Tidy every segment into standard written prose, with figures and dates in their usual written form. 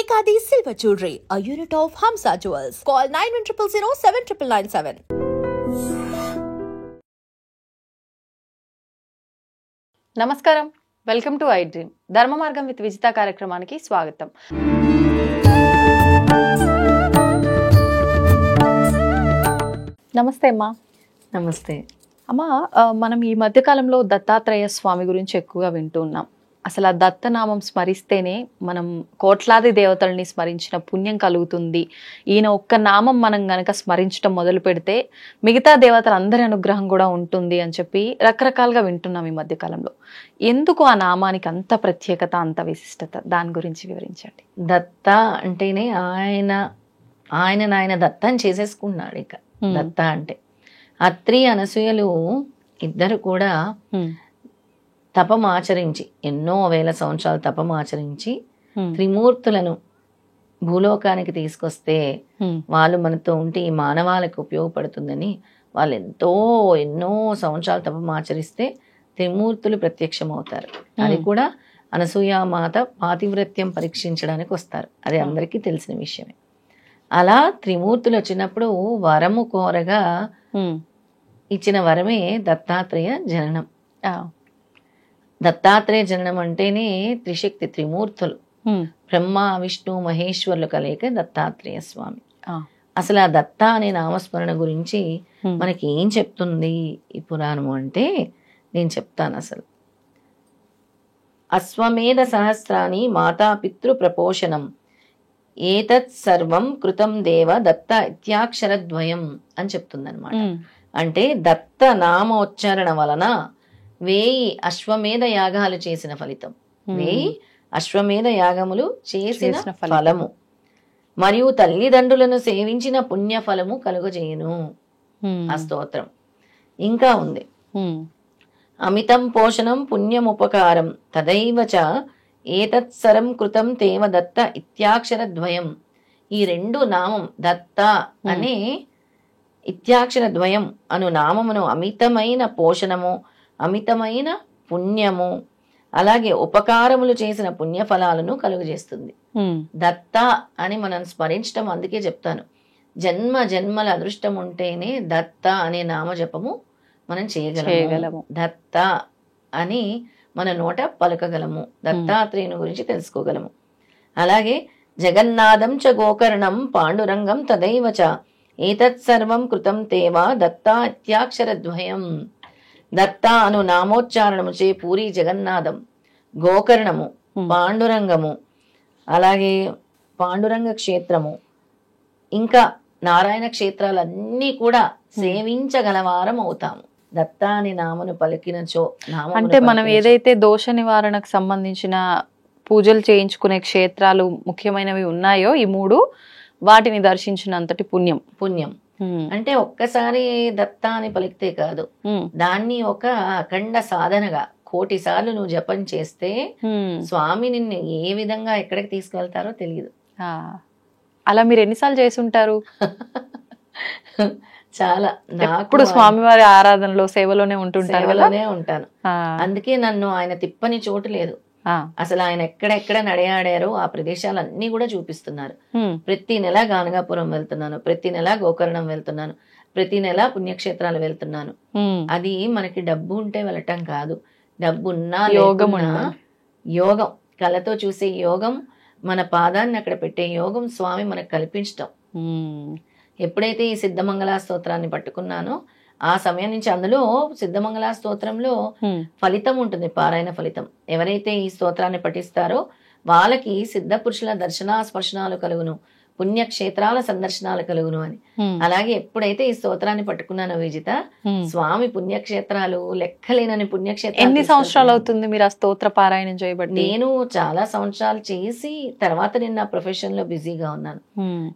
Ekadi Silver Jewelry, a unit of Hamsa Jewels. Call 9100 నమస్కారం, welcome to I dream. ధర్మ మార్గం with Vijitha కార్యక్రమానికి స్వాగతం. నమస్తే అమ్మా. నమస్తే అమ్మా, మనం ఈ మధ్యకాలంలో దత్తాత్రేయ స్వామి గురించి ఎక్కువగా వింటూ ఉన్నాం. అసలు ఆ దత్తనామం స్మరిస్తేనే మనం కోట్లాది దేవతల్ని స్మరించిన పుణ్యం కలుగుతుంది. ఈయన ఒక్క నామం మనం గనక స్మరించడం మొదలు పెడితే మిగతా దేవతలందరి అనుగ్రహం కూడా ఉంటుంది అని చెప్పి రకరకాలుగా వింటున్నాం ఈ మధ్యకాలంలో. ఎందుకు ఆ నామానికి అంత ప్రత్యేకత, అంత విశిష్టత? దాని గురించి వివరించండి. దత్త అంటేనే ఆయన దత్త అని చేసేసుకున్నాడు. ఇక దత్త అంటే అత్రి అనసూయలు ఇద్దరు కూడా తపమాచరించి, ఎన్నో వేల సంవత్సరాలు తపమాచరించి త్రిమూర్తులను భూలోకానికి తీసుకొస్తే వాళ్ళు మనతో ఉంటే ఈ మానవాళికి ఉపయోగపడుతుందని వాళ్ళు ఎన్నో సంవత్సరాలు తపమాచరిస్తే త్రిమూర్తులు ప్రత్యక్షమవుతారు. అది కూడా అనసూయామాత పాతివ్రత్యం పరీక్షించడానికి వస్తారు. అది అందరికీ తెలిసిన విషయమే. అలా త్రిమూర్తులు వచ్చినప్పుడు వరము కోరగా ఇచ్చిన వరమే దత్తాత్రేయ జననం. దత్తాత్రేయ జననం అంటేనే త్రిశక్తి, త్రిమూర్తులు, బ్రహ్మ విష్ణు మహేశ్వరులు కలయిక దత్తాత్రేయ స్వామి. అసలు ఆ దత్త అనే నామస్మరణ గురించి మనకి ఏం చెప్తుంది ఈ పురాణము అంటే నేను చెప్తాను. అసలు అశ్వమేధ సహస్రాని మాతాపితృ ప్రపోషణం ఏతత్ సర్వం కృతం దేవ దత్త ఇత్యాక్షరద్వయం అని చెప్తుంది అనమాట. అంటే దత్త నామోచ్చారణ వలన 1000 అశ్వమేధ యాగాలు చేసిన ఫలితం, 1000 అశ్వమేధ యాగములు చేసిన ఫలము, మరియు తల్లిదండ్రులను సేవించిన పుణ్య ఫలము కలుగజేయును ఆ స్తోత్రం. ఇంకా ఉంది, అమితం పోషణం పుణ్యముపకారం తదైవచ ఏతత్సరం కృతం తేవ దత్త ఇత్యాక్షరద్వయం. ఈ రెండు నామం దత్త అనే ఇత్యాక్షర ద్వయం అను నామమును అమితమైన పోషణము, అమితమైన పుణ్యము, అలాగే ఉపకారములు చేసిన పుణ్యఫలాలను కలుగజేస్తుంది. దత్త అని మనం స్మరించడం అందుకే చెప్తాను, జన్మ జన్మల అదృష్టం ఉంటేనే దత్త అనే నామజపము మనం చేయగలము. దత్త అని మన నోట పలకగలము, దత్తాత్రేయుని గురించి తెలుసుకోగలము. అలాగే జగన్నాథం చ గోకర్ణం పాండురంగం తదైవచ ఏతత్సర్వం కృతం తేవా దత్త ఇత్యాక్షరద్వయం. దత్త అను నామోచ్చారణము చే పూరి జగన్నాథం, గోకర్ణము, పాండురంగము, అలాగే పాండురంగ క్షేత్రము, ఇంకా నారాయణ క్షేత్రాలన్నీ కూడా సేవించగలవారం అవుతాము దత్త అని నామను పలికినచో. అంటే మనం ఏదైతే దోష నివారణకు సంబంధించిన పూజలు చేయించుకునే క్షేత్రాలు ముఖ్యమైనవి ఉన్నాయో ఈ 3, వాటిని దర్శించినంతటి పుణ్యం. అంటే ఒక్కసారి దత్త అని పలికితే కాదు, దాన్ని ఒక అఖండ సాధనగా 1,000,000 సార్లు నువ్వు జపం చేస్తే స్వామి నిన్ను ఏ విధంగా ఎక్కడికి తీసుకెళ్తారో తెలియదు. అలా మీరు ఎన్నిసార్లు చేసి ఉంటారు? చాలా. ఎప్పుడు స్వామివారి ఆరాధనలో సేవలోనే ఉంటాను. అందుకే నన్ను ఆయన తిప్పని చోటు లేదు. అసలు ఆయన ఎక్కడెక్కడ నడయాడారో ఆ ప్రదేశాలన్నీ కూడా చూపిస్తున్నారు. ప్రతి నెల గానగాపురం వెళ్తున్నాను, ప్రతి నెల గోకర్ణం వెళ్తున్నాను, ప్రతి నెల పుణ్యక్షేత్రాలు వెళ్తున్నాను. అది మనకి డబ్బు ఉంటే వెళ్ళటం కాదు, డబ్బున్నా యోగం, కళతో చూసే యోగం, మన పాదాన్ని అక్కడ పెట్టే యోగం స్వామి మనకు కల్పించటం. ఎప్పుడైతే ఈ సిద్ధమంగళ స్తోత్రాన్ని పట్టుకున్నానో ఆ సమయం నుంచి, అందులో సిద్ధమంగళ స్తోత్రంలో ఫలితం ఉంటుంది, పారాయణ ఫలితం. ఎవరైతే ఈ స్తోత్రాన్ని పఠిస్తారో వాళ్ళకి సిద్ధ పురుషుల దర్శన స్పర్శనాలు కలుగును, పుణ్యక్షేత్రాల సందర్శనాలు కలుగును అని. అలాగే ఎప్పుడైతే ఈ స్తోత్రాన్ని పట్టుకున్నానో విజిత, స్వామి పుణ్యక్షేత్రాలు, లెక్కలేనని పుణ్యక్షేత్రాలు. ఎన్ని సంవత్సరాలు అవుతుంది మీరు ఆ స్తోత్ర పారాయణం చేయబట్టి? నేను చాలా సంవత్సరాలు చేసి తర్వాత నేను నా ప్రొఫెషన్ లో బిజీగా ఉన్నాను.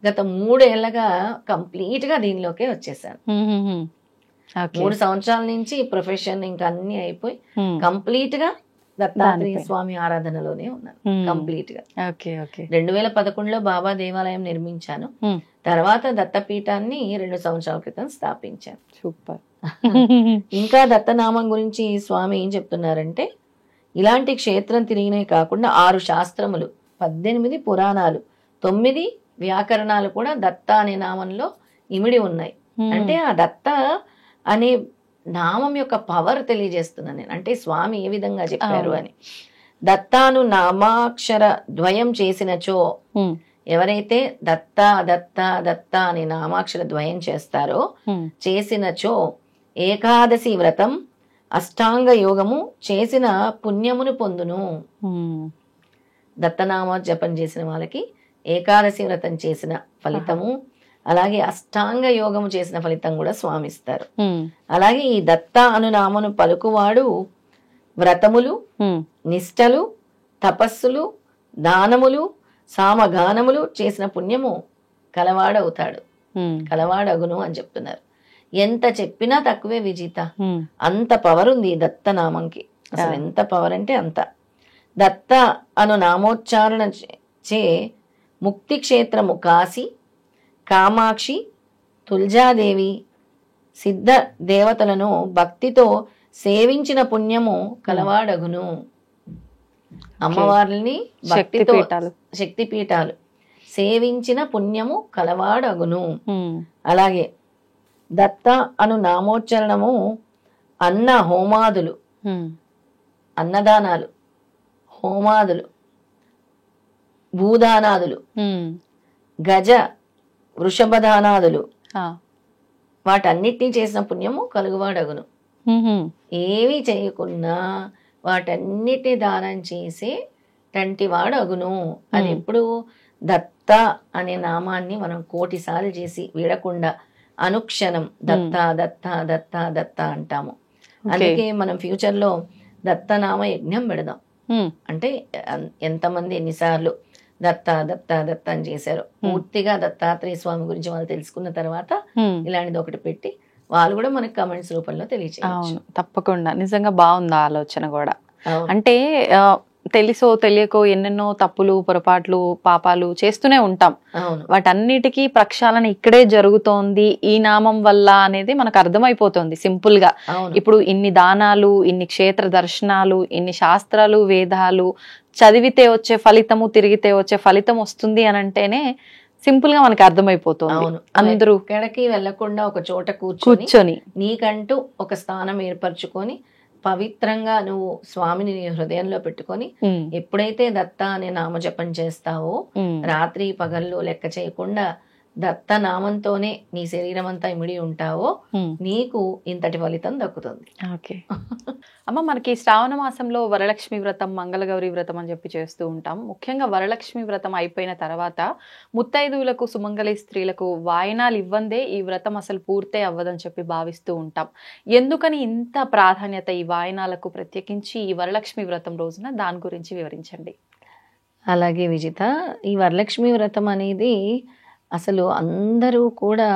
గత 3 ఏళ్లగా కంప్లీట్ గా దీనిలోకే వచ్చేసాను. 3 సంవత్సరాల నుంచి ప్రొఫెషన్ ఇంకా అన్ని అయిపోయి కంప్లీట్ గా దత్తాత్రేయ స్వామి ఆరాధనలోనే ఉన్నాను కంప్లీట్ గా. 2011లో బాబా దేవాలయం నిర్మించాను. తర్వాత దత్తపీఠాన్ని 2 సంవత్సరాల క్రితం స్థాపించాను. సూపర్. ఇంకా దత్తనామం గురించి స్వామి ఏం చెప్తున్నారంటే, ఇలాంటి క్షేత్రం తిరిగినే కాకుండా 6 శాస్త్రములు, 18 పురాణాలు, 9 వ్యాకరణాలు కూడా దత్త అనే నామంలో ఇమిడి ఉన్నాయి. అంటే ఆ దత్త అనే నామం యొక్క పవర్ తెలియజేస్తున్నాను నేను. అంటే స్వామి ఏ విధంగా చెప్పారు అని. దత్తాను నామాక్షర ద్వయం చేసినచో, ఎవరైతే దత్త దత్త దత్త అనే నామాక్షర ద్వయం చేస్తారో, చేసినచో ఏకాదశి వ్రతం అష్టాంగ యోగము చేసిన పుణ్యమును పొందును. దత్తనామ జపం చేసిన వాళ్ళకి ఏకాదశి వ్రతం చేసిన ఫలితము, అలాగే అష్టాంగ యోగము చేసిన ఫలితం కూడా స్వామి ఇస్తారు. అలాగే ఈ దత్త అను నామను పలుకువాడు వ్రతములు, నిష్టలు, తపస్సులు, దానములు, సామగానములు చేసిన పుణ్యము కలవాడవుతాడు, కలవాడగును అని చెప్తున్నారు. ఎంత చెప్పినా తక్కువే విజిత. అంత పవర్ ఉంది ఈ దత్త నామంకి. అసలు ఎంత పవర్ అంటే అంత. దత్త అను నామోచ్చారణ చే ముక్తి క్షేత్రము కాశీ, కామాక్షి, తుల్జాదేవి, సిద్ధ దేవతలను భక్తితో సేవించిన పుణ్యము కలవాడగును. అమ్మవారిని భక్తితో, శక్తిపీఠాలు సేవించిన పుణ్యము కలవాడగును. అలాగే దత్త అను నామోచ్చరణము అన్న హోమాదులు, అన్నదానాలు, హోమాదులు, భూదానాదులు, గజ వృషభదానాదులు, వాటన్నిటినీ చేసిన పుణ్యము కలుగువాడగును. ఏవి చేయకున్నా వాటన్నిటి దానం చేసే తంటివాడు అగును. అది ఎప్పుడు దత్త అనే నామాన్ని మనం 1,000 సార్లు చేసి వీడకుండా అనుక్షణం దత్త దత్త దత్త దత్త అంటాము. అందుకే మనం ఫ్యూచర్ లో దత్తనామ యజ్ఞం పెడదాం. అంటే ఎంతమంది ఎన్నిసార్లు దత్త దత్త దత్త అని చేశారు, పూర్తిగా దత్తాత్రేయ స్వామి గురించి వాళ్ళు తెలుసుకున్న తర్వాత ఇలాంటిది ఒకటి పెట్టి వాళ్ళు కూడా మనకి కమెంట్స్ రూపంలో తెలియజేయచ్చు. తప్పకుండా. నిజంగా బాగుంది ఆలోచన కూడా. అంటే తెలుసో తెలియకో ఎన్నెన్నో తప్పులు, పొరపాట్లు, పాపాలు చేస్తూనే ఉంటాం. వాటన్నిటికీ ప్రక్షాళన ఇక్కడే జరుగుతోంది ఈ నామం వల్ల అనేది మనకు అర్థమైపోతుంది సింపుల్ గా. ఇప్పుడు ఇన్ని దానాలు, ఇన్ని క్షేత్ర దర్శనాలు, ఇన్ని శాస్త్రాలు, వేదాలు చదివితే వచ్చే ఫలితము, తిరిగితే వచ్చే ఫలితం వస్తుంది అని అంటేనే సింపుల్ గా మనకి అర్థమైపోతుంది. అందరూ ఎక్కడికి వెళ్లకుండా ఒక చోట కూర్చొని నీకంటూ ఒక స్థానం ఏర్పరచుకొని పవిత్రంగా నువ్వు స్వామిని నీ హృదయంలో పెట్టుకొని ఎప్పుడైతే దత్త అనే నామజపం చేస్తావో రాత్రి పగళ్ళు లెక్క చేయకుండా దత్త నామంతోనే నీ శరీరం అంతా ఇమిడి ఉంటావో నీకు ఇంతటి ఫలితం దక్కుతుంది. ఓకే అమ్మ, మనకి శ్రావణ మాసంలో వరలక్ష్మి వ్రతం, మంగళగౌరి వ్రతం అని చెప్పి చేస్తూ ఉంటాం. ముఖ్యంగా వరలక్ష్మి వ్రతం అయిపోయిన తర్వాత ముత్తైదువులకు, సుమంగళి స్త్రీలకు వాయినాలు ఇవ్వందే ఈ వ్రతం అసలు పూర్తే అవ్వదని చెప్పి భావిస్తూ ఉంటాం. ఎందుకని ఇంత ప్రాధాన్యత ఈ వాయినాలకు, ప్రత్యేకించి ఈ వరలక్ష్మి వ్రతం రోజున? దాని గురించి వివరించండి. అలాగే విజిత, ఈ వరలక్ష్మి వ్రతం అనేది అసలు అందరూ కూడా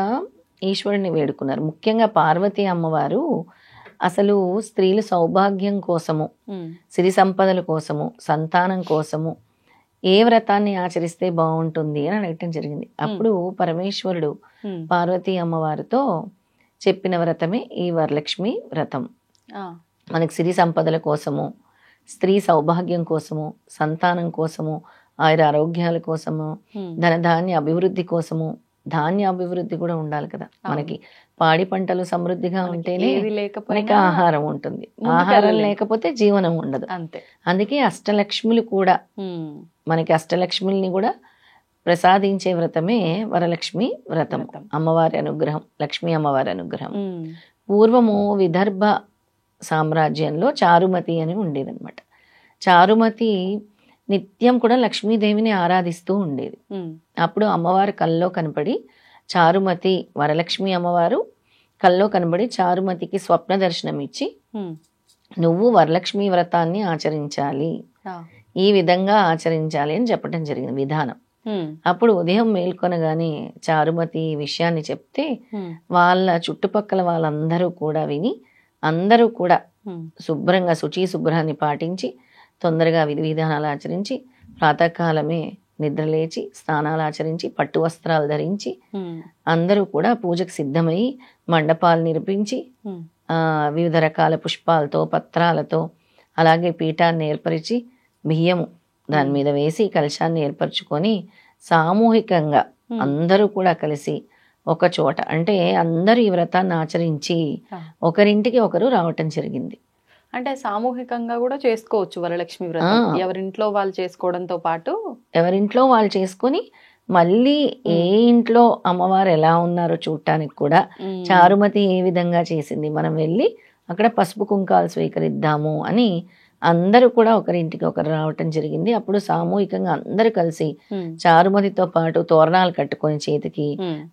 ఈశ్వరుని వేడుకున్నారు. ముఖ్యంగా పార్వతీ అమ్మవారు అసలు స్త్రీలు సౌభాగ్యం కోసము, సిరి సంపదల కోసము, సంతానం కోసము ఏ వ్రతాన్ని ఆచరిస్తే బాగుంటుంది అని అడగటం జరిగింది. అప్పుడు పరమేశ్వరుడు పార్వతీ అమ్మవారితో చెప్పిన వ్రతమే ఈ వరలక్ష్మి వ్రతం. మనకి సిరి సంపదల కోసము, స్త్రీ సౌభాగ్యం కోసము, సంతానం కోసము, ఆయుర ఆరోగ్యాల కోసము, ధనధాన్య అభివృద్ధి కోసము. ధాన్య అభివృద్ధి కూడా ఉండాలి కదా మనకి. పాడి పంటలు సమృద్ధిగా ఉంటేనే మనకి ఆహారం ఉంటుంది. ఆహారం లేకపోతే జీవనం ఉండదు. అందుకే అష్టలక్ష్ములు కూడా మనకి అష్టలక్ష్ముల్ని కూడా ప్రసాదించే వ్రతమే వరలక్ష్మి వ్రతం. అమ్మవారి అనుగ్రహం, లక్ష్మీ అమ్మవారి అనుగ్రహం. పూర్వము విదర్భ సామ్రాజ్యంలో చారుమతి అని ఉండేదన్నమాట. చారుమతి నిత్యం కూడా లక్ష్మీదేవిని ఆరాధిస్తూ ఉండేది. అప్పుడు అమ్మవారు కల్లో కనపడి, చారుమతి, వరలక్ష్మి అమ్మవారు కల్లో కనబడి చారుమతికి స్వప్న దర్శనం ఇచ్చి, నువ్వు వరలక్ష్మి వ్రతాన్ని ఆచరించాలి, ఈ విధంగా ఆచరించాలి అని చెప్పడం జరిగింది విధానం. అప్పుడు ఉదయం మేల్కొనగానే చారుమతి విషయాన్ని చెప్తే వాళ్ళ చుట్టుపక్కల వాళ్ళందరూ కూడా విని అందరూ కూడా శుభ్రంగా శుభ్రాన్ని పాటించి తొందరగా విధి విధానాలు ఆచరించి ప్రాతకాలమే నిద్రలేచి స్నానాలు ఆచరించి పట్టు వస్త్రాలు ధరించి అందరూ కూడా పూజకు సిద్ధమై మండపాలు నిర్మించి వివిధ రకాల పుష్పాలతో, పత్రాలతో, అలాగే పీఠాన్ని ఏర్పరిచి బియ్యము దాని మీద వేసి కలశాన్ని ఏర్పరచుకొని సామూహికంగా అందరూ కూడా కలిసి ఒక చోట, అంటే అందరూ ఈ వ్రతాన్ని ఆచరించి ఒకరింటికి ఒకరు రావటం జరిగింది. అంటే సామూహికంగా కూడా చేసుకోవచ్చు వరలక్ష్మి వ్రతం, ఎవరింట్లో వాళ్ళు చేసుకోవడంతో పాటు ఎవరింట్లో వాళ్ళు చేసుకొని మళ్ళీ ఏ ఇంట్లో అమ్మవారు ఎలా ఉన్నారో చూడటానికి కూడా చారుమతి ఏ విధంగా చేసింది, మనం వెళ్ళి అక్కడ పసుపు కుంకాలు స్వీకరిద్దాము అని అందరూ కూడా ఒకరింటికి ఒకరు రావటం జరిగింది. అప్పుడు సామూహికంగా అందరూ కలిసి చారుమతితో పాటు తోరణాలు కట్టుకొని చేతికి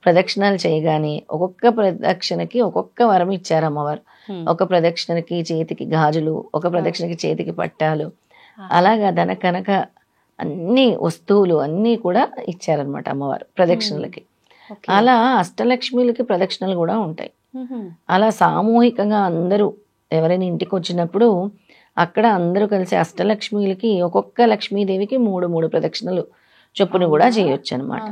ప్రదక్షిణాలు చేయగానే ఒక్కొక్క ప్రదక్షిణకి ఒక్కొక్క వరం ఇచ్చారు అమ్మవారు. ఒక ప్రదక్షిణకి చేతికి గాజులు, ఒక ప్రదక్షిణకి చేతికి పట్టాలు, అలాగా ధన కనక అన్ని వస్తువులు అన్నీ కూడా ఇచ్చారనమాట అమ్మవారు ప్రదక్షిణలకి. అలా అష్టలక్ష్మిలకి ప్రదక్షిణలు కూడా ఉంటాయి. అలా సామూహికంగా అందరూ ఎవరైనా ఇంటికి వచ్చినప్పుడు అక్కడ అందరూ కలిసి అష్టలక్ష్మిలకి ఒక్కొక్క లక్ష్మీదేవికి 3 ప్రదక్షిణలు చొప్పున కూడా చేయొచ్చు అనమాట.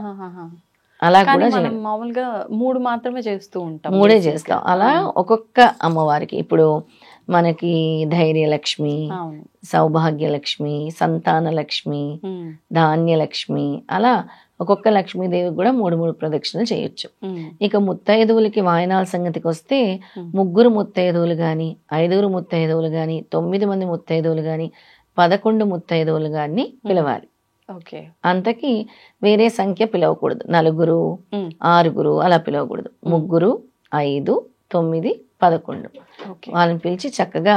అలా కూడా మామూలుగా 3 మాత్రమే చేస్తూ ఉంటాం, 3 చేస్తాం. అలా ఒక్కొక్క అమ్మవారికి ఇప్పుడు మనకి ధైర్యలక్ష్మి, సౌభాగ్యలక్ష్మి, సంతానలక్ష్మి, ధాన్యలక్ష్మి, అలా ఒక్కొక్క లక్ష్మీదేవికి కూడా 3 ప్రదక్షిణలు చేయొచ్చు. ఇక ముత్తైదువులకి వాయనాల సంగతికి వస్తే 3 ముత్తైదువులు గాని, 5 ముత్తైదువులు గాని, 9 మంది ముత్తైదువులు గాని, 11 ముత్తైదువులు గాని పిలవాలి. అంతకి వేరే సంఖ్య పిలవకూడదు. 4, 6 అలా పిలవకూడదు. 3, 5, 9, 11 వాళ్ళని పిలిచి చక్కగా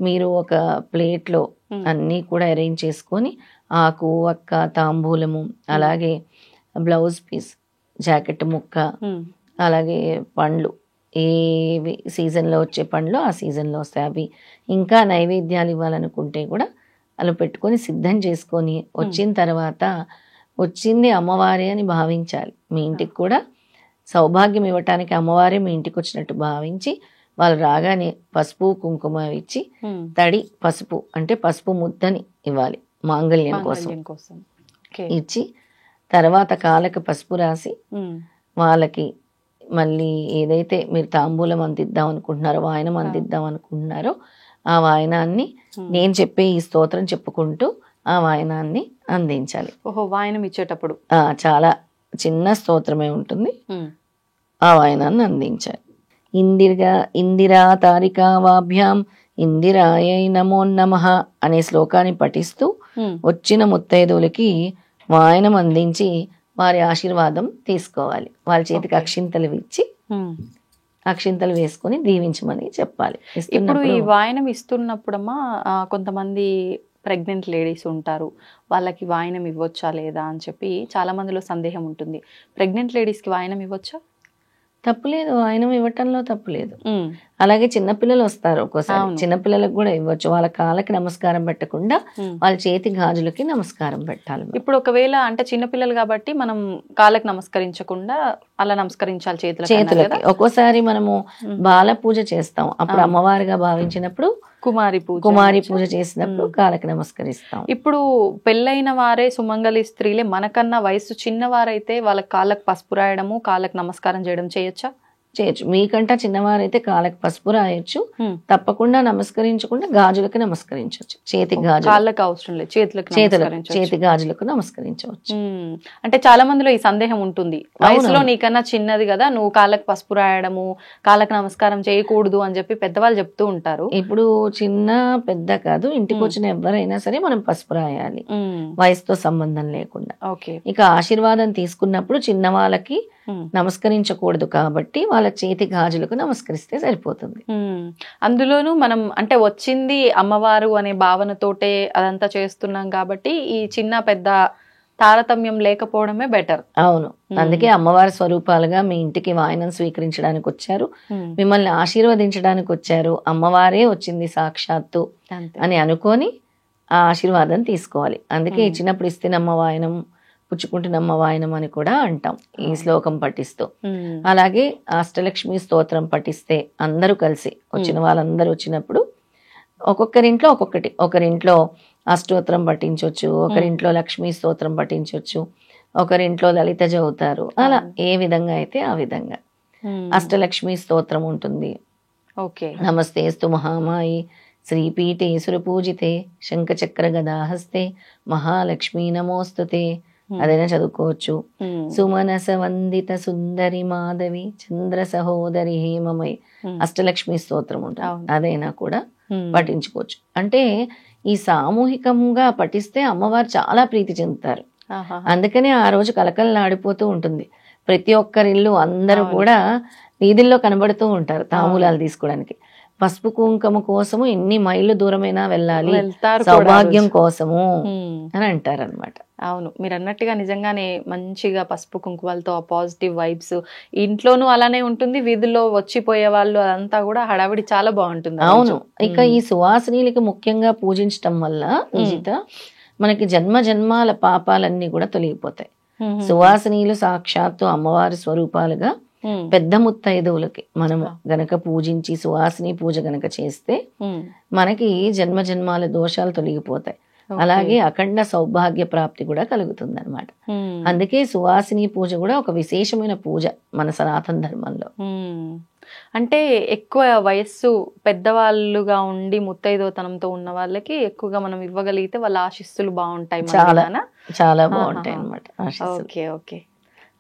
మీరు ఒక ప్లేట్లో అన్నీ కూడా అరేంజ్ చేసుకొని ఆకు, వక్క, తాంబూలము, అలాగే బ్లౌజ్ పీస్, జాకెట్ ముక్క, అలాగే పండ్లు, ఏవి సీజన్లో వచ్చే పండ్లు ఆ సీజన్లో వస్తాయి అవి, ఇంకా నైవేద్యాలు ఇవ్వాలనుకుంటే కూడా అలా పెట్టుకొని సిద్ధం చేసుకొని వచ్చిన తర్వాత వచ్చింది అమ్మవారే అని భావించాలి. మీ ఇంటికి కూడా సౌభాగ్యం ఇవ్వటానికి అమ్మవారే మీ ఇంటికి వచ్చినట్టు భావించి వాళ్ళు రాగానే పసుపు కుంకుమ ఇచ్చి తడి పసుపు అంటే పసుపు ముద్దని ఇవ్వాలి మాంగళ్యం కోసం ఇచ్చి, తర్వాత కాళ్ళకి పసుపు రాసి వాళ్ళకి మళ్ళీ ఏదైతే మీరు తాంబూలం అందిద్దాం అనుకుంటున్నారో, వాయనం అందిద్దాం అనుకుంటున్నారో ఆ వాయనాన్ని నేను చెప్పే ఈ స్తోత్రం చెప్పుకుంటూ ఆ వాయనాన్ని అందించాలి. వాయనం ఇచ్చేటప్పుడు చాలా చిన్న స్తోత్రమే ఉంటుంది, ఆ వాయనాన్ని అందించాలి. ఇందిరా తారికా వాభ్యాం ఇందిరాయై నమో నమః అనే శ్లోకాన్ని పఠిస్తూ వచ్చిన ముత్తైదువులకి వాయనం అందించి వారి ఆశీర్వాదం తీసుకోవాలి. వాళ్ళ చేతికి అక్షింతలు ఇచ్చి అక్షింతలు వేసుకొని దీవించమని చెప్పాలి. ఇప్పుడు ఈ వాయనం ఇస్తున్నప్పుడమ్మా కొంతమంది ప్రెగ్నెంట్ లేడీస్ ఉంటారు, వాళ్ళకి వాయనం ఇవ్వచ్చా లేదా అని చెప్పి చాలా మందిలో సందేహం ఉంటుంది. ప్రెగ్నెంట్ లేడీస్కి వాయనం ఇవ్వచ్చా? తప్పులేదు, వాయనం ఇవ్వటంలో తప్పులేదు. అలాగే చిన్నపిల్లలు వస్తారు ఒక్కోసారి, చిన్నపిల్లలకు కూడా ఇవ్వచ్చు. వాళ్ళ కాళ్ళకి నమస్కారం పెట్టకుండా వాళ్ళ చేతి గాజులకి నమస్కారం పెట్టాలి. ఇప్పుడు ఒకవేళ అంటే చిన్నపిల్లలు కాబట్టి మనం కాళ్ళకి నమస్కరించకుండా అలా నమస్కరించాలి చేతులకి. ఒక్కోసారి మనము బాల పూజ చేస్తాం, అప్పుడు అమ్మవారిగా భావించినప్పుడు కుమారి పూజ చేసినప్పుడు కాళ్ళకి నమస్కరిస్తాం. ఇప్పుడు పెళ్ళైన వారే సుమంగళి స్త్రీలే మనకన్నా వయసు చిన్నవారైతే వాళ్ళకి కాళ్ళకి పసుపు రాయడము, కాళ్ళకి నమస్కారం చేయడం చేయొచ్చా? చేయొచ్చు. మీకంటే చిన్నవారైతే కాళ్ళకి పసుపు రాయొచ్చు, తప్పకుండా నమస్కరించకుండా గాజులకు నమస్కరించవచ్చు. చేతి గాజు కాళ్ళకి అవసరం లేదు, చేతి గాజులకు నమస్కరించవచ్చు. అంటే చాలా మందిలో ఈ సందేహం ఉంటుంది, వయసులో నీకన్నా చిన్నది కదా నువ్వు కాళ్ళకి పసుపు రాయడము, కాళ్ళకి నమస్కారం చేయకూడదు అని చెప్పి పెద్దవాళ్ళు చెప్తూ ఉంటారు. ఇప్పుడు చిన్న పెద్ద కాదు, ఇంటికి వచ్చిన ఎవరైనా సరే మనం పసుపు రాయాలి, వయసుతో సంబంధం లేకుండా. ఇక ఆశీర్వాదం తీసుకున్నప్పుడు చిన్న వాళ్ళకి నమస్కరించకూడదు కాబట్టి వాళ్ళ చేతి గాజులకు నమస్కరిస్తే సరిపోతుంది. అందులోనూ మనం అంటే వచ్చింది అమ్మవారు అనే భావనతోటే అదంతా చేస్తున్నాం కాబట్టి ఈ చిన్న పెద్ద తారతమ్యం లేకపోవడమే బెటర్. అవును, అందుకే అమ్మవారి స్వరూపాలుగా మీ ఇంటికి వాయనం స్వీకరించడానికి వచ్చారు, మిమ్మల్ని ఆశీర్వదించడానికి వచ్చారు, అమ్మవారే వచ్చింది సాక్షాత్తు అని అనుకొని ఆ ఆశీర్వాదం తీసుకోవాలి. అందుకే ఇచ్చినప్పుడు ఇస్తేనమ్మ వాయనం, పుచ్చుకుంటున్నమ్మ వాయనం అని కూడా అంటాం ఈ శ్లోకం పఠిస్తూ. అలాగే అష్టలక్ష్మి స్తోత్రం పఠిస్తే అందరూ కలిసి వచ్చిన వాళ్ళందరూ వచ్చినప్పుడు ఒక్కొక్కరింట్లో ఒక్కొక్కటి, ఒకరింట్లో అష్టోత్తరం పఠించవచ్చు, ఒకరింట్లో లక్ష్మీ స్తోత్రం పఠించవచ్చు, ఒకరింట్లో లలిత చదువుతారు. అలా ఏ విధంగా అయితే ఆ విధంగా అష్టలక్ష్మి స్తోత్రం ఉంటుంది. నమస్తేస్తు మహామాయి శ్రీపీఠే సురపూజితే శంఖచక్ర గదాహస్తే మహాలక్ష్మీ నమోస్తుతే అదైనా చదువుకోవచ్చు. సుమనస వందిత సుందరి మాధవి చంద్ర సహోదరి హేమమై అష్టలక్ష్మి స్తోత్రం ఉంటుంది, అదైనా కూడా పఠించుకోవచ్చు. అంటే ఈ సామూహికంగా పఠిస్తే అమ్మవారు చాలా ప్రీతి చెందుతారు. అందుకనే ఆ రోజు కలకలలాడిపోతూ ఉంటుంది. ప్రతి ఒక్కరిల్లు అందరూ కూడా వీధుల్లో కనబడుతూ ఉంటారు తాంబూలాలు తీసుకోవడానికి. పసుపు కుంకుమ కోసము ఎన్ని మైళ్ళు దూరమైనా వెళ్ళాలి, సౌభాగ్యం కోసము అని అంటారు అనమాట. అవును, మీరు అన్నట్టుగా నిజంగానే మంచిగా పసుపు కుంకుమలతో ఆ పాజిటివ్ వైబ్స్ ఇంట్లోనూ అలానే ఉంటుంది, వీధుల్లో వచ్చిపోయే వాళ్ళు అదంతా కూడా హడావిడి చాలా బాగుంటుంది. అవును, ఇక ఈ సువాసినీలకి ముఖ్యంగా పూజించటం వల్ల విజిత మనకి జన్మ జన్మాల పాపాలన్నీ కూడా తొలగిపోతాయి. సువాసినీలు సాక్షాత్తు అమ్మవారి స్వరూపాలుగా పెద్ద ముత్తైదువులకి మనము గనక పూజించి సువాసిని పూజ గనక చేస్తే మనకి జన్మ జన్మాల దోషాలు తొలగిపోతాయి. అలాగే అఖండ సౌభాగ్య ప్రాప్తి కూడా కలుగుతుంది అనమాట. అందుకే సువాసిని పూజ కూడా ఒక విశేషమైన పూజ మన సనాతన ధర్మంలో. అంటే ఎక్కువ వయస్సు పెద్దవాళ్ళుగా ఉండి ముత్తైదోతనంతో ఉన్న వాళ్ళకి ఎక్కువగా మనం ఇవ్వగలిగితే వాళ్ళ ఆశీస్సులు బాగుంటాయి, చాలా చాలా బాగుంటాయి అనమాట. ఓకే ఓకే,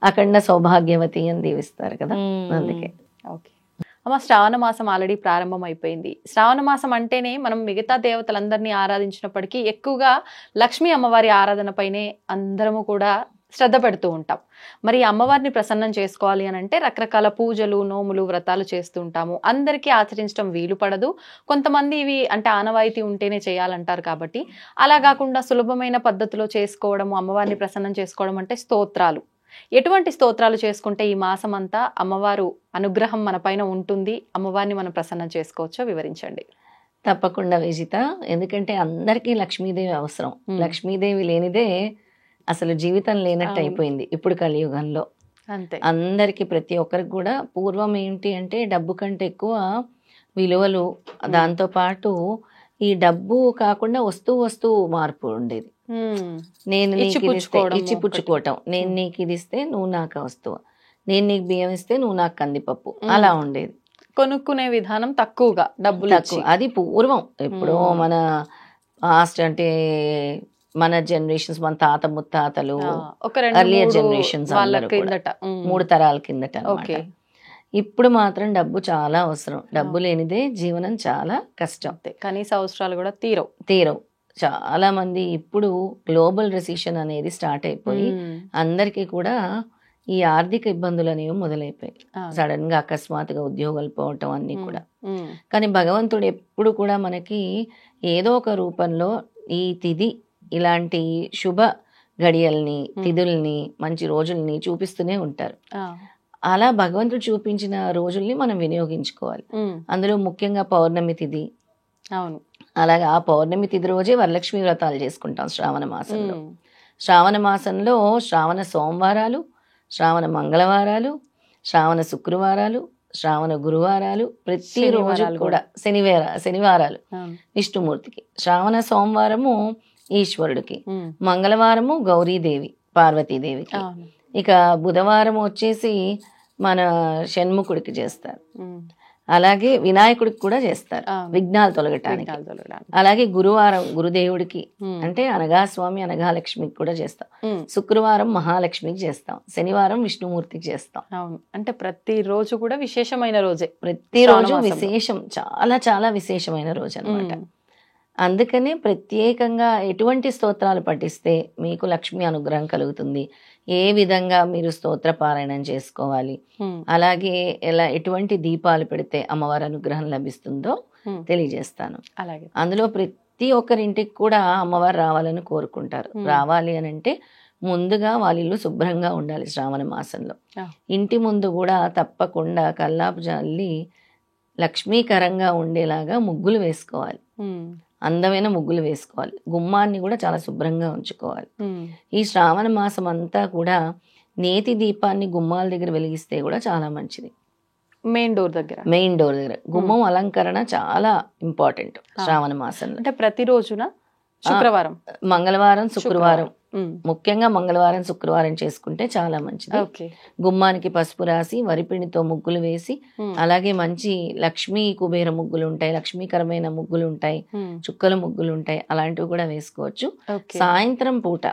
అఖండ సౌభాగ్యవతి అని దీవిస్తారు కదా, అందుకే. ఓకే అమ్మ, శ్రావణ మాసం ఆల్రెడీ ప్రారంభం అయిపోయింది. శ్రావణ మాసం అంటేనే మనం మిగతా దేవతలందరినీ ఆరాధించినప్పటికీ ఎక్కువగా లక్ష్మీ అమ్మవారి ఆరాధన పైనే అందరము కూడా శ్రద్ధ పెడుతూ ఉంటాం. మరి అమ్మవారిని ప్రసన్నం చేసుకోవాలి అని అంటే రకరకాల పూజలు, నోములు, వ్రతాలు చేస్తూ ఉంటాము. అందరికీ ఆచరించడం వీలు పడదు. కొంతమంది ఇవి అంటే ఆనవాయితీ ఉంటేనే చేయాలంటారు. కాబట్టి అలా కాకుండా సులభమైన పద్ధతిలో చేసుకోవడం, అమ్మవారిని ప్రసన్నం చేసుకోవడం అంటే స్తోత్రాలు. ఎటువంటి స్తోత్రాలు చేసుకుంటే ఈ మాసం అంతా అమ్మవారు అనుగ్రహం మన పైన ఉంటుంది, అమ్మవారిని మనం ప్రసన్నం చేసుకోవచ్చో వివరించండి. తప్పకుండా విజిత, ఎందుకంటే అందరికీ లక్ష్మీదేవి అవసరం. లక్ష్మీదేవి లేనిదే అసలు జీవితం లేనట్టు అయిపోయింది ఇప్పుడు కలియుగంలో. అంతే, అందరికి ప్రతి ఒక్కరికి కూడా. పూర్వం ఏంటి అంటే డబ్బు కంటే ఎక్కువ విలువలు, దాంతో పాటు ఈ డబ్బు కాకుండా వస్తువు మార్పు ఉండేది. నేను ఇచ్చిపుచ్చుకోవటం, నేను నీకు ఇది ఇస్తే నువ్వు నాకు వస్తువు, నేను నీకు బియ్యం ఇస్తే నువ్వు నాకు కందిపప్పు, అలా ఉండేది. కొనుక్కునే విధానం తక్కువగా, డబ్బులు తక్కువ. అది పూర్వం. ఎప్పుడో మన పాస్ట్ అంటే మన జనరేషన్స్, మన తాత ముత్తాతలు, ఎర్లియర్ జనరేషన్స్, 3 తరాల కిందట అన్నమాట. ఇప్పుడు మాత్రం డబ్బు చాలా అవసరం. డబ్బు లేనిదే జీవనం చాలా కష్టం. కనీస అవసరాలు కూడా తీరవు. చాలా మంది ఇప్పుడు గ్లోబల్ రెసిషన్ అనేది స్టార్ట్ అయిపోయి అందరికీ కూడా ఈ ఆర్థిక ఇబ్బందులు అనేవి మొదలైపోయాయి. సడన్ గా అకస్మాత్తుగా ఉద్యోగాలు పోవటం అన్ని కూడా. కానీ భగవంతుడు ఎప్పుడు కూడా మనకి ఏదో ఒక రూపంలో ఈ తిథి ఇలాంటి శుభ గడియల్ని, తిథుల్ని, మంచి రోజుల్ని చూపిస్తూనే ఉంటారు. అలా భగవంతుడు చూపించిన రోజుల్ని మనం వినియోగించుకోవాలి. అందులో ముఖ్యంగా పౌర్ణమి తిథి. అవును, అలాగే ఆ పౌర్ణమి తిథి రోజే వరలక్ష్మి వ్రతాలు చేసుకుంటాం శ్రావణ మాసంలో. శ్రావణ మాసంలో శ్రావణ సోమవారాలు, శ్రావణ మంగళవారాలు, శ్రావణ శుక్రవారాలు, శ్రావణ గురువారాలు, ప్రతిరోజు కూడా శనివారాలు విష్ణుమూర్తికి, శ్రావణ సోమవారము ఈశ్వరుడికి, మంగళవారము గౌరీదేవి పార్వతీదేవికి, ఇక బుధవారం వచ్చేసి మన షణ్ముఖుడికి చేస్తారు. అలాగే వినాయకుడికి కూడా చేస్తారు విఘ్నాలు తొలగటానికి. అలాగే గురువారం గురుదేవుడికి అంటే అనఘాస్వామి అనఘాలక్ష్మికి కూడా చేస్తాం. శుక్రవారం మహాలక్ష్మికి చేస్తాం. శనివారం విష్ణుమూర్తికి చేస్తాం. అవును, అంటే ప్రతిరోజు కూడా విశేషమైన రోజే. ప్రతిరోజు విశేషం, చాలా చాలా విశేషమైన రోజు అన్నమాట. అందుకనే ప్రత్యేకంగా ఎటువంటి స్తోత్రాలు పఠిస్తే మీకు లక్ష్మి అనుగ్రహం కలుగుతుంది, ఏ విధంగా మీరు స్తోత్ర పారాయణం చేసుకోవాలి, అలాగే ఎటువంటి దీపాలు పెడితే అమ్మవారి అనుగ్రహం లభిస్తుందో తెలియజేస్తాను. అలాగే అందులో ప్రతి ఒక్కరింటికి కూడా అమ్మవారు రావాలని కోరుకుంటారు. రావాలి అని అంటే ముందుగా వాళ్ళ ఇల్లు శుభ్రంగా ఉండాలి. శ్రావణ మాసంలో ఇంటి ముందు కూడా తప్పకుండా కల్లాపు జల్లి లక్ష్మీకరంగా ఉండేలాగా ముగ్గులు వేసుకోవాలి. అందమైన ముగ్గులు వేసుకోవాలి. గుమ్మాన్ని కూడా చాలా శుభ్రంగా ఉంచుకోవాలి. ఈ శ్రావణ మాసం అంతా కూడా నేతి దీపాన్ని గుమ్మాల దగ్గర వెలిగిస్తే కూడా చాలా మంచిది. మెయిన్ డోర్ దగ్గర గుమ్మం అలంకరణ చాలా ఇంపార్టెంట్ శ్రావణ మాసంలో. అంటే ప్రతిరోజున శుక్రవారం, మంగళవారం, శుక్రవారం, ముఖ్యంగా మంగళవారం శుక్రవారం చేసుకుంటే చాలా మంచిది. గుమ్మానికి పసుపు రాసి వరిపిండితో ముగ్గులు వేసి, అలాగే మంచి లక్ష్మీ కుబేర ముగ్గులు ఉంటాయి, లక్ష్మీకరమైన ముగ్గులు ఉంటాయి, చుక్కల ముగ్గులు ఉంటాయి, అలాంటివి కూడా వేసుకోవచ్చు. సాయంత్రం పూట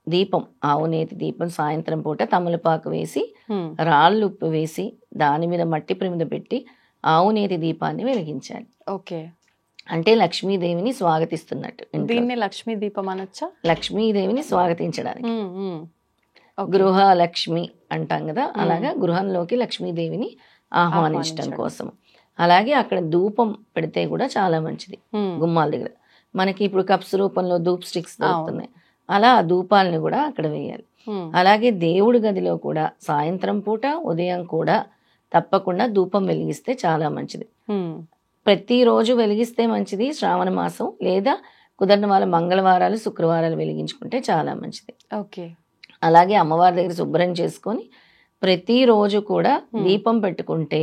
దీపం, ఆవు నేతి దీపం, సాయంత్రం పూట తమలపాకు వేసి రాళ్ళు ఉప్పు వేసి దాని మీద మట్టి ప్రమిద పెట్టి ఆవు నేతి దీపాన్ని వెలిగించాలి. ఓకే, అంటే లక్ష్మీదేవిని స్వాగతిస్తున్నట్టు. దీన్ని లక్ష్మీ దీపం అనొచ్చా? లక్ష్మీదేవిని స్వాగతించడానికి. గృహ లక్ష్మి అంటాం కదా, అలాగా గృహంలోకి లక్ష్మీదేవిని ఆహ్వానించడం కోసం. అలాగే అక్కడ ధూపం పెడితే కూడా చాలా మంచిది. గుమ్మాల దగ్గర మనకి ఇప్పుడు కప్స్ రూపంలో ధూప్ స్టిక్స్ దొరుకుతున్నాయి, అలా ఆ ధూపాలని కూడా అక్కడ వేయాలి. అలాగే దేవుడి గదిలో కూడా సాయంత్రం పూట ఉదయం కూడా తప్పకుండా ధూపం వెలిగిస్తే చాలా మంచిది. ప్రతిరోజు వెలిగిస్తే మంచిది శ్రావణ మాసం, లేదా కుదరని వాళ్ళ మంగళవారాలు శుక్రవారాలు వెలిగించుకుంటే చాలా మంచిది. ఓకే, అలాగే అమ్మవారి దగ్గర శుభ్రం చేసుకొని ప్రతిరోజు కూడా దీపం పెట్టుకుంటే,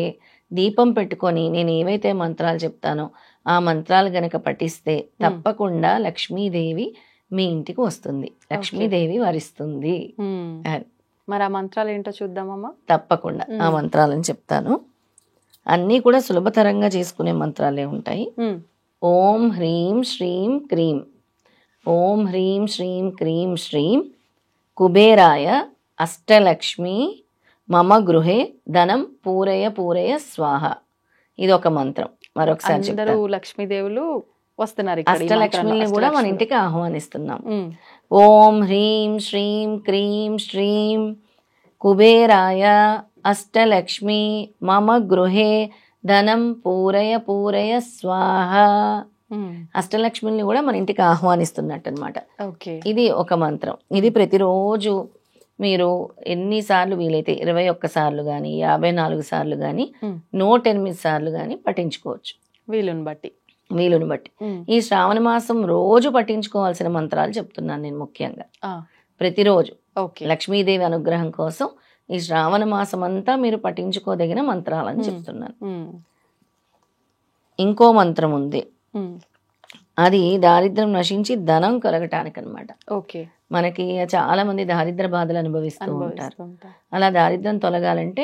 దీపం పెట్టుకొని నేను ఏవైతే మంత్రాలు చెప్తానో ఆ మంత్రాలు గనక పఠిస్తే తప్పకుండా లక్ష్మీదేవి మీ ఇంటికి వస్తుంది, లక్ష్మీదేవి వరిస్తుంది. మరి ఆ మంత్రాలు ఏంటో చూద్దామమ్మా. తప్పకుండా ఆ మంత్రాలను చెప్తాను. అన్నీ కూడా సులభతరంగా చేసుకునే మంత్రాలే ఉంటాయి. ఓం హ్రీం శ్రీం క్రీం, ఓం హ్రీం శ్రీం క్రీం శ్రీం కుబేరాయ అష్టలక్ష్మి మమ గృహే ధనం పూరయ పూరయ స్వాహ. ఇది ఒక మంత్రం. మరొకసారి అందరూ లక్ష్మీదేవులు వస్తున్నారు, అష్టలక్ష్మిని కూడా మన ఇంటికి ఆహ్వానిస్తున్నాం. ఓం హ్రీం శ్రీం క్రీం శ్రీం కుబేరాయ అష్టలక్ష్మి మమ గృహే ధనం పూరయ పూరయ స్వాహ. అష్టలక్ష్మిని కూడా మన ఇంటికి ఆహ్వానిస్తున్నట్టు అనమాట. ఇది ఒక మంత్రం. ఇది ప్రతిరోజు మీరు ఎన్నిసార్లు వీలైతే 21 సార్లు కానీ 54 సార్లు కానీ 108 సార్లు కానీ పఠించుకోవచ్చు, వీలుని బట్టి. ఈ శ్రావణ మాసం రోజు పఠించుకోవాల్సిన మంత్రాలు చెప్తున్నాను నేను ముఖ్యంగా. ప్రతిరోజు లక్ష్మీదేవి అనుగ్రహం కోసం ఈ శ్రావణ మాసం అంతా మీరు పఠించుకోదగిన మంత్రాలని చెప్తున్నాను. ఇంకో మంత్రం ఉంది, అది దారిద్ర్యం నశించి ధనం కలగటానికి అనమాట. మనకి చాలా మంది దారిద్ర బాధలు అనుభవిస్తూ ఉంటారు. అలా దారిద్ర్యం తొలగాలంటే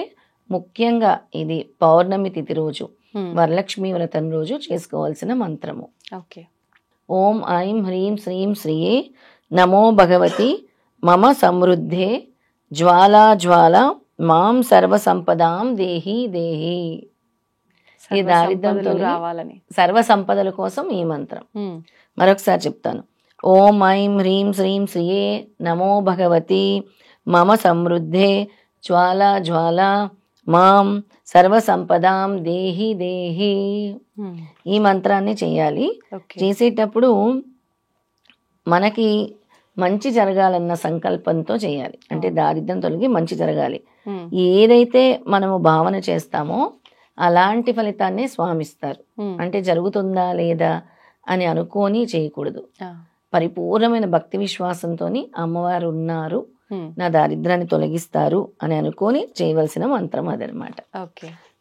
ముఖ్యంగా ఇది పౌర్ణమి తిథి రోజు, వరలక్ష్మి వ్రతం రోజు చేసుకోవాల్సిన మంత్రము. ఓం ఐం హ్రీం శ్రీం శ్రీయే నమో భగవతి మమ సమృద్ధే జ్వాలా జ్వాల మాం సర్వ సంపదాం దేహి దేహి. ఈ దారిద్ర్యంతో రావాలని, సర్వ సంపదల కోసం ఈ మంత్రం. మరొకసారి చెప్తాను. ఓం ఐం హ్రీం శ్రీం శ్రీయే నమో భగవతి మమ సమృద్ధే జ్వాలా జ్వాల మాం సర్వ సంపదాం దేహి దేహి. ఈ మంత్రాన్ని చేయాలి. చేసేటప్పుడు మనకి మంచి జరగాలన్న సంకల్పంతో చేయాలి. అంటే దారిద్ర్యం తొలగి మంచి జరగాలి. ఏదైతే మనము భావన చేస్తామో అలాంటి ఫలితాన్ని స్వామిస్తారు. అంటే జరుగుతుందా లేదా అని అనుకోని చేయకూడదు. పరిపూర్ణమైన భక్తి విశ్వాసంతో అమ్మవారు ఉన్నారు, నా దారిద్రాన్ని తొలగిస్తారు అని అనుకొని చేయవలసిన మంత్రం అదనమాట.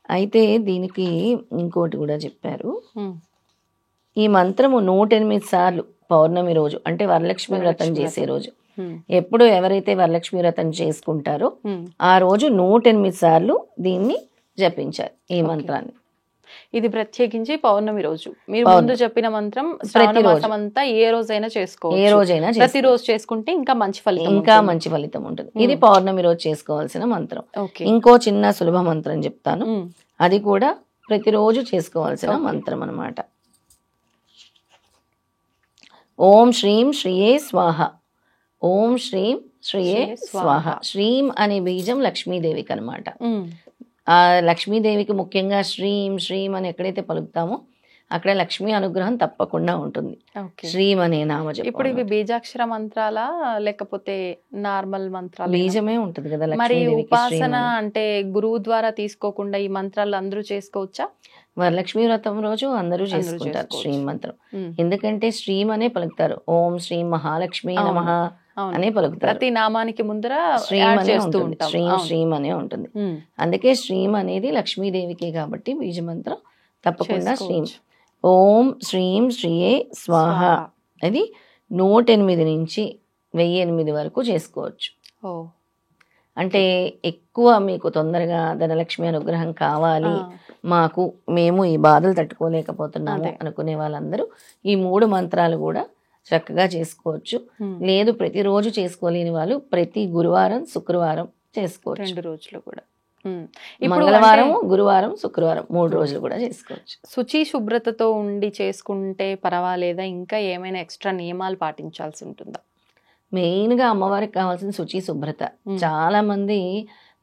అయితే దీనికి ఇంకోటి కూడా చెప్పారు. ఈ మంత్రము 108 సార్లు పౌర్ణమి రోజు, అంటే వరలక్ష్మి వ్రతం చేసే రోజు, ఎప్పుడు ఎవరైతే వరలక్ష్మి వ్రతం చేసుకుంటారో ఆ రోజు 108 సార్లు దీన్ని జపించాలి ఈ మంత్రాన్ని. ఇది ప్రత్యేకించి పౌర్ణమి రోజు మీరు ముందు చెప్పిన మంత్రం శ్రావణ మాసం అంతా ఏ రోజైనా చేసుకోవచ్చు, ఏ రోజైనా ప్రతిరోజు చేసుకుంటే ఇంకా మంచి ఫలితం ఉంటుంది. ఇది పౌర్ణమి రోజు చేసుకోవాల్సిన మంత్రం. ఇంకో చిన్న సులభ మంత్రం చెప్తాను, అది కూడా ప్రతిరోజు చేసుకోవాల్సిన మంత్రం అన్నమాట. ఓం శ్రీం శ్రీయే స్వాహ, ఓం శ్రీం శ్రీయే స్వాహ. శ్రీం అనే బీజం లక్ష్మీదేవికి అనమాట. ఆ లక్ష్మీదేవికి ముఖ్యంగా శ్రీం శ్రీం అని ఎక్కడైతే పలుకుతామో అక్కడ లక్ష్మీ అనుగ్రహం తప్పకుండా ఉంటుంది. శ్రీం అనే నామజపం. ఇప్పుడు ఇవి బీజాక్షర మంత్రాలా లేకపోతే నార్మల్ మంత్రాలు? బీజమే ఉంటుంది కదా. మరి ఉపాసన అంటే గురువు ద్వారా తీసుకోకుండా ఈ మంత్రాలు అందరూ చేసుకోవచ్చా? వరలక్ష్మి వ్రతం రోజు అందరూ చేసుకుంటారు శ్రీం మంత్రం. ఎందుకంటే శ్రీం అనే పలుకుతారు. ఓం శ్రీం మహాలక్ష్మి నమః అనే పలుకుతారు. ప్రతి నామానికి ముందర శ్రీం అనే ఉంటుంది, శ్రీం అనే ఉంటుంది. అందుకే శ్రీం అనేది లక్ష్మీదేవికి కాబట్టి బీజ మంత్రం తప్పకుండా శ్రీం. ఓం శ్రీం శ్రీయే స్వాహ. అది 108 నుంచి 1008 వరకు చేసుకోవచ్చు. అంటే ఎక్కువ మీకు తొందరగా ధనలక్ష్మి అనుగ్రహం కావాలి, మేము ఈ బాధలు తట్టుకోలేకపోతున్నాము అనుకునే వాళ్ళందరూ ఈ 3 మంత్రాలు కూడా చక్కగా చేసుకోవచ్చు. లేదు ప్రతిరోజు చేసుకోలేని వాళ్ళు ప్రతి గురువారం శుక్రవారం చేసుకోవచ్చు. 2 రోజులు కూడా. మంగళవారం గురువారం శుక్రవారం 3 రోజులు కూడా చేసుకోవచ్చు. శుచి శుభ్రతతో ఉండి చేసుకుంటే పర్వాలేదా, ఇంకా ఏమైనా ఎక్స్ట్రా నియమాలు పాటించాల్సి ఉంటుందా? మెయిన్ గా అమ్మవారికి కావాల్సిన శుచి శుభ్రత. చాలా మంది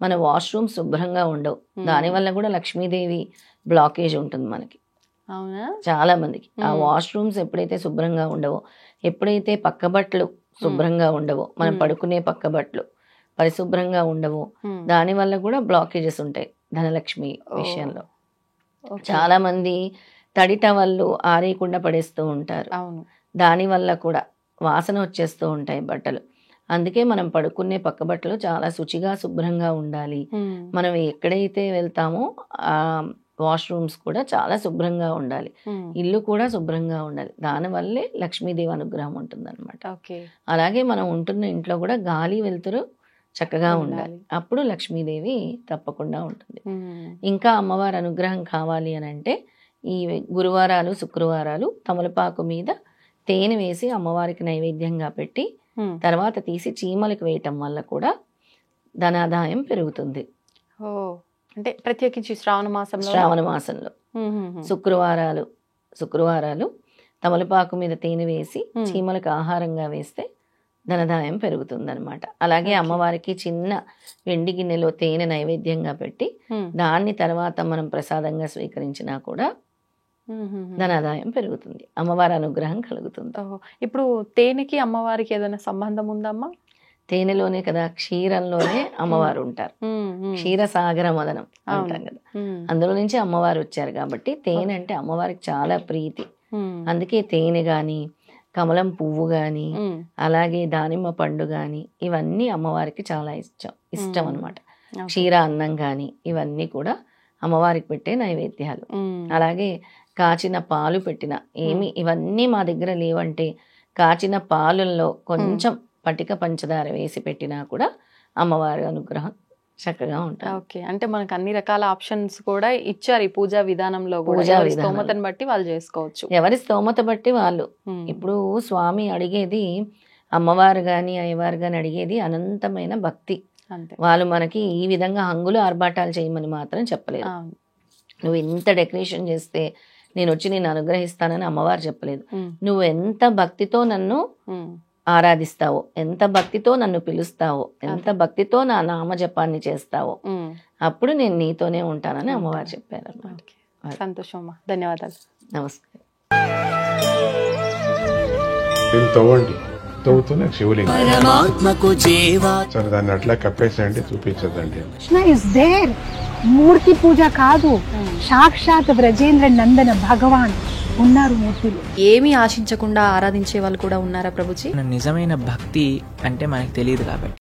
మన వాష్రూమ్ శుభ్రంగా ఉండవు, దానివల్ల కూడా లక్ష్మీదేవి బ్లాకేజ్ ఉంటుంది మనకి. అవునా? చాలా మందికి ఆ వాష్రూమ్స్ ఎప్పుడైతే శుభ్రంగా ఉండవో, ఎప్పుడైతే పక్క బట్టలు శుభ్రంగా ఉండవో, మనం పడుకునే పక్క బట్టలు పరిశుభ్రంగా ఉండవు, దాని వల్ల కూడా బ్లాకేజెస్ ఉంటాయి ధనలక్ష్మి విషయంలో. చాలా మంది తడి టవళ్ళు ఆరేయకుండా పడేస్తూ ఉంటారు, దాని వల్ల కూడా వాసన వచ్చేస్తూ ఉంటాయి బట్టలు. అందుకే మనం పడుకునే పక్క బట్టలు చాలా శుచిగా శుభ్రంగా ఉండాలి. మనం ఎక్కడైతే వెళ్తామో ఆ వాష్రూమ్స్ కూడా చాలా శుభ్రంగా ఉండాలి, ఇల్లు కూడా శుభ్రంగా ఉండాలి. దానివల్లే లక్ష్మీదేవి అనుగ్రహం ఉంటుంది అనమాట. అలాగే మనం ఉంటున్న ఇంట్లో కూడా గాలి వెలుతురు చక్కగా ఉండాలి, అప్పుడు లక్ష్మీదేవి తప్పకుండా ఉంటుంది. ఇంకా అమ్మవారి అనుగ్రహం కావాలి అని అంటే ఈ గురువారాలు శుక్రవారాలు తమలపాకు మీద తేనె వేసి అమ్మవారికి నైవేద్యంగా పెట్టి తర్వాత తీసి చీమలకు వేయటం వల్ల కూడా ధనాదాయం పెరుగుతుంది. అంటే ప్రత్యేకించి శ్రావణ మాసంలో శుక్రవారాలు తమలపాకు మీద తేనె వేసి చీమలకు ఆహారంగా వేస్తే ధనదాయం పెరుగుతుంది అనమాట. అలాగే అమ్మవారికి చిన్న వెండి గిన్నెలో తేనె నైవేద్యంగా పెట్టి దాన్ని తర్వాత మనం ప్రసాదంగా స్వీకరించినా కూడా ధనాదాయం పెరుగుతుంది, అమ్మవారి అనుగ్రహం కలుగుతుంది. ఇప్పుడు తేనెకి అమ్మవారికి ఏదైనా సంబంధం ఉందమ్మా? తేనెలోనే కదా, క్షీరంలోనే అమ్మవారు ఉంటారు, క్షీరసాగర మదనం అంటాం కదా, అందులో నుంచి అమ్మవారు వచ్చారు కాబట్టి తేనె అంటే అమ్మవారికి చాలా ప్రీతి. అందుకే తేనె గాని, కమలం పువ్వు గాని, అలాగే దానిమ్మ పండు గాని ఇవన్నీ అమ్మవారికి చాలా ఇష్టం అనమాట. క్షీర అన్నం గాని ఇవన్నీ కూడా అమ్మవారికి పెట్టే నైవేద్యాలు. అలాగే కాచిన పాలు పెట్టిన ఇవన్నీ మా దగ్గర లేవంటే కాచిన పాలల్లో కొంచెం పటిక పంచదార వేసి పెట్టినా కూడా అమ్మవారి అనుగ్రహం చక్కగా ఉంటుంది. ఓకే, అంటే మనకు అన్ని రకాల ఆప్షన్స్ కూడా ఇచ్చారు ఈ పూజా విధానంలో. స్తోమతను బట్టి వాళ్ళు చేసుకోవచ్చు, ఎవరి స్తోమత బట్టి వాళ్ళు. ఇప్పుడు స్వామి అడిగేది, అమ్మవారు గాని అయ్యవారు గాని అడిగేది అనంతమైన భక్తి. వాళ్ళు మనకి ఈ విధంగా హంగులు ఆర్భాటాలు చేయమని మాత్రం చెప్పలేదు. నువ్వు ఎంత డెకరేషన్ చేస్తే నేను వచ్చి నేను అనుగ్రహిస్తానని అమ్మవారు చెప్పలేదు. నువ్వు ఎంత భక్తితో నన్ను ఆరాధిస్తావో, ఎంత భక్తితో నన్ను పిలుస్తావో, ఎంత భక్తితో నా నామజపాన్ని చేస్తావో అప్పుడు నేను నీతోనే ఉంటానని అమ్మవారు చెప్పారు అన్నమాట. సంతోషం అమ్మా, ధన్యవాదాలు. నమస్కారం. తవ్వుతూనే శివలింగం సరే దాన్ని అట్లా కప్పేసేయండి, చూపించదండి. మూర్తి పూజ కాదు, సాక్షాత్ బ్రజేంద్ర నందన భగవాన్ ఉన్నారు మూర్తులు. ఏమీ ఆశించకుండా ఆరాధించే వాళ్ళు కూడా ఉన్నారా ప్రభుజీ? నిజమైన భక్తి అంటే మనకు తెలియదు కాబట్టి